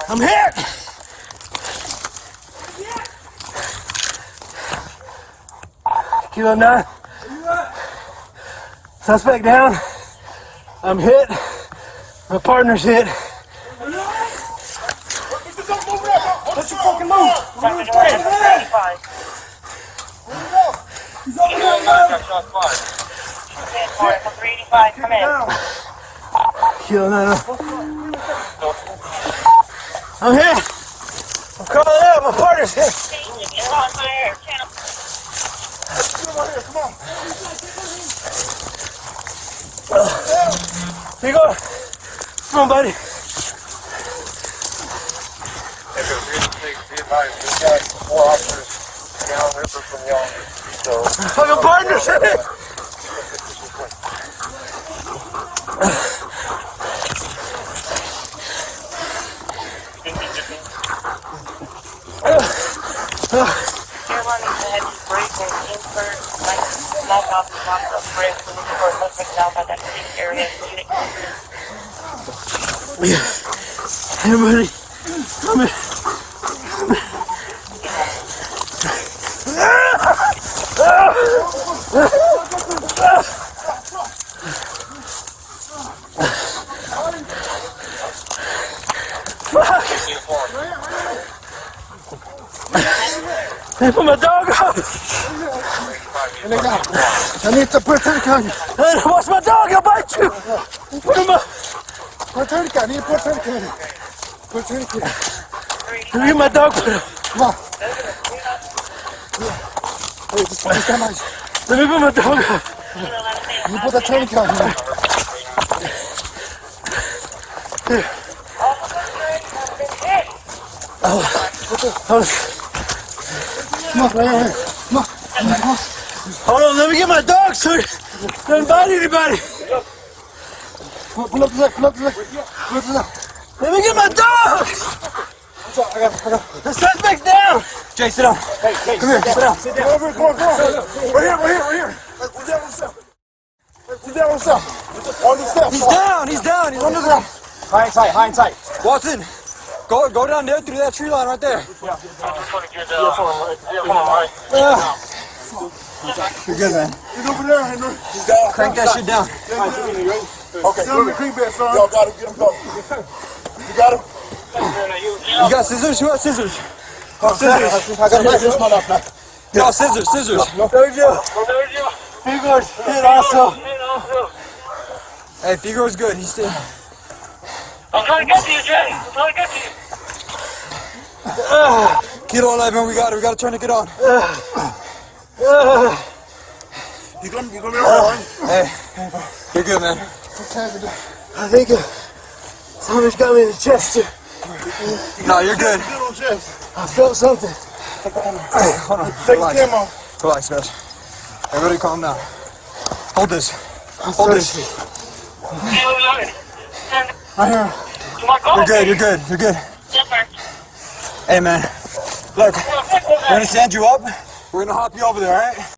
I'm hit! Kilo 9. Suspect down. I'm hit. My partner's hit. Let's fucking move. He's over there, come in. Kilo 9. I'm hit. I'm calling out. My partner's hit. Come on. Figor. Come on, buddy. Fucking partner's hit. Everybody, come in. Fuck! They put my dog up! I need to put it on. Hey, watch my dog, I'll bite you! Put him up! Put it on. Put it on. Put it on. Let me get my dog put him. Come on. Hey, just come on. Let me put my dog up. You put the training card on. Come on, right here. Come on. Hold on, let me get my dog so he doesn't bite anybody. Pull up the leg. Pull up the leg. Pull up the leg. Let me get my dog! I got it. The suspect's down! Jay, sit down. Hey, come here. Sit down. Sit down. Come on. Right here. We're down on the We're down on the On the steps. He's down. He's under the... High and tight. Watson, go down there through that tree line right there. You're good, man. He's over there, Henry. He's down. Crank that shit down. Okay, get on the creek bed, son. Y'all got him. Get him going. You got him? You got scissors? Who has scissors? Scissors. I got to this one up now. No, scissors. No, there you go. Figor's hit also. Hey, Figor's good. He's still... I'm trying to get to you, Jay. I'm trying to get to you. Kilo 11, we got it. We got to turn it on. You gonna be alright? Hey, you're good, man. I think Somebody's got me in the chest too. No, you're good. I felt something. Hey, hold on. Take the camera off. Relax, guys. Everybody calm down. Hold this. Hold this. You're good. Hey, man. Look, we're gonna stand you up. We're gonna hop you over there, alright?